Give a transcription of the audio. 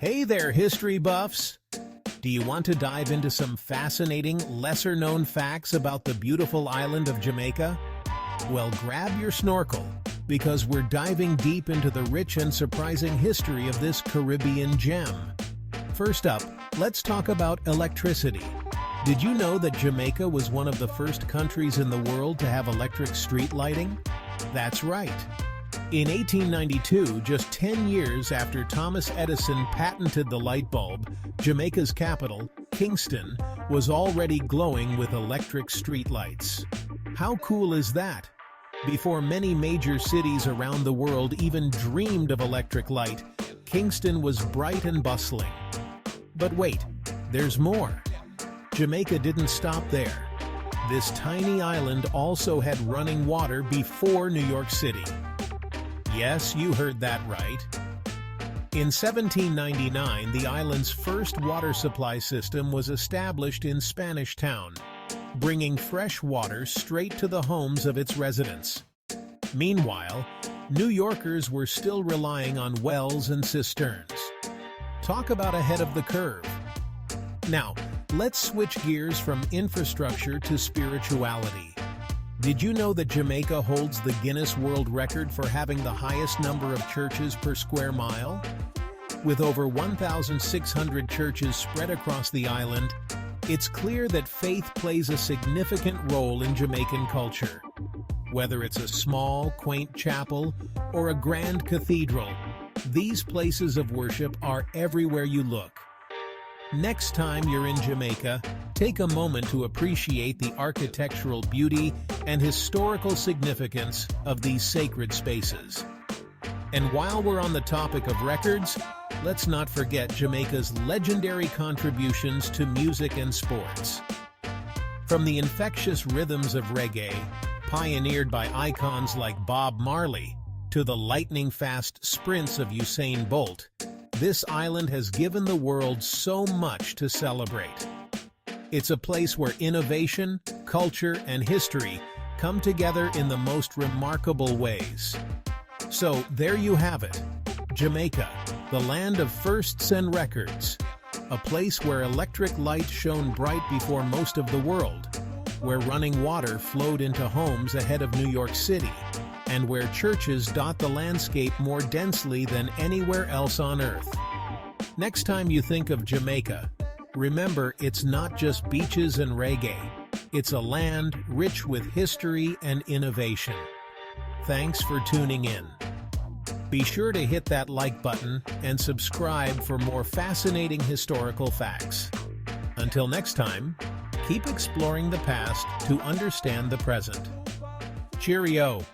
Hey there, history buffs! Do you want to dive into some fascinating, lesser-known facts about the beautiful island of Jamaica? Well, grab your snorkel, because we're diving deep into the rich and surprising history of this Caribbean gem. First up, let's talk about electricity. Did you know that Jamaica was one of the first countries in the world to have electric street lighting? That's right. In 1892, just 10 years after Thomas Edison patented the light bulb, Jamaica's capital, Kingston, was already glowing with electric streetlights. How cool is that? Before many major cities around the world even dreamed of electric light, Kingston was bright and bustling. But wait, there's more. Jamaica didn't stop there. This tiny island also had running water before New York City. Yes, you heard that right. In 1799, the island's first water supply system was established in Spanish Town, bringing fresh water straight to the homes of its residents. Meanwhile, New Yorkers were still relying on wells and cisterns. Talk about ahead of the curve. Now, let's switch gears from infrastructure to spirituality. Did you know that Jamaica holds the Guinness World Record for having the highest number of churches per square mile? With over 1,600 churches spread across the island, it's clear that faith plays a significant role in Jamaican culture. Whether it's a small, quaint chapel or a grand cathedral, these places of worship are everywhere you look. Next time you're in Jamaica, take a moment to appreciate the architectural beauty and historical significance of these sacred spaces. And while we're on the topic of records, let's not forget Jamaica's legendary contributions to music and sports. From the infectious rhythms of reggae, pioneered by icons like Bob Marley, to the lightning-fast sprints of Usain Bolt, this island has given the world so much to celebrate. It's a place where innovation, culture, and history come together in the most remarkable ways. So there you have it, Jamaica, the land of firsts and records, a place where electric light shone bright before most of the world, where running water flowed into homes ahead of New York City, and where churches dot the landscape more densely than anywhere else on Earth. Next time you think of Jamaica, remember it's not just beaches and reggae. It's a land rich with history and innovation. Thanks for tuning in. Be sure to hit that like button and subscribe for more fascinating historical facts. Until next time, keep exploring the past to understand the present. Cheerio!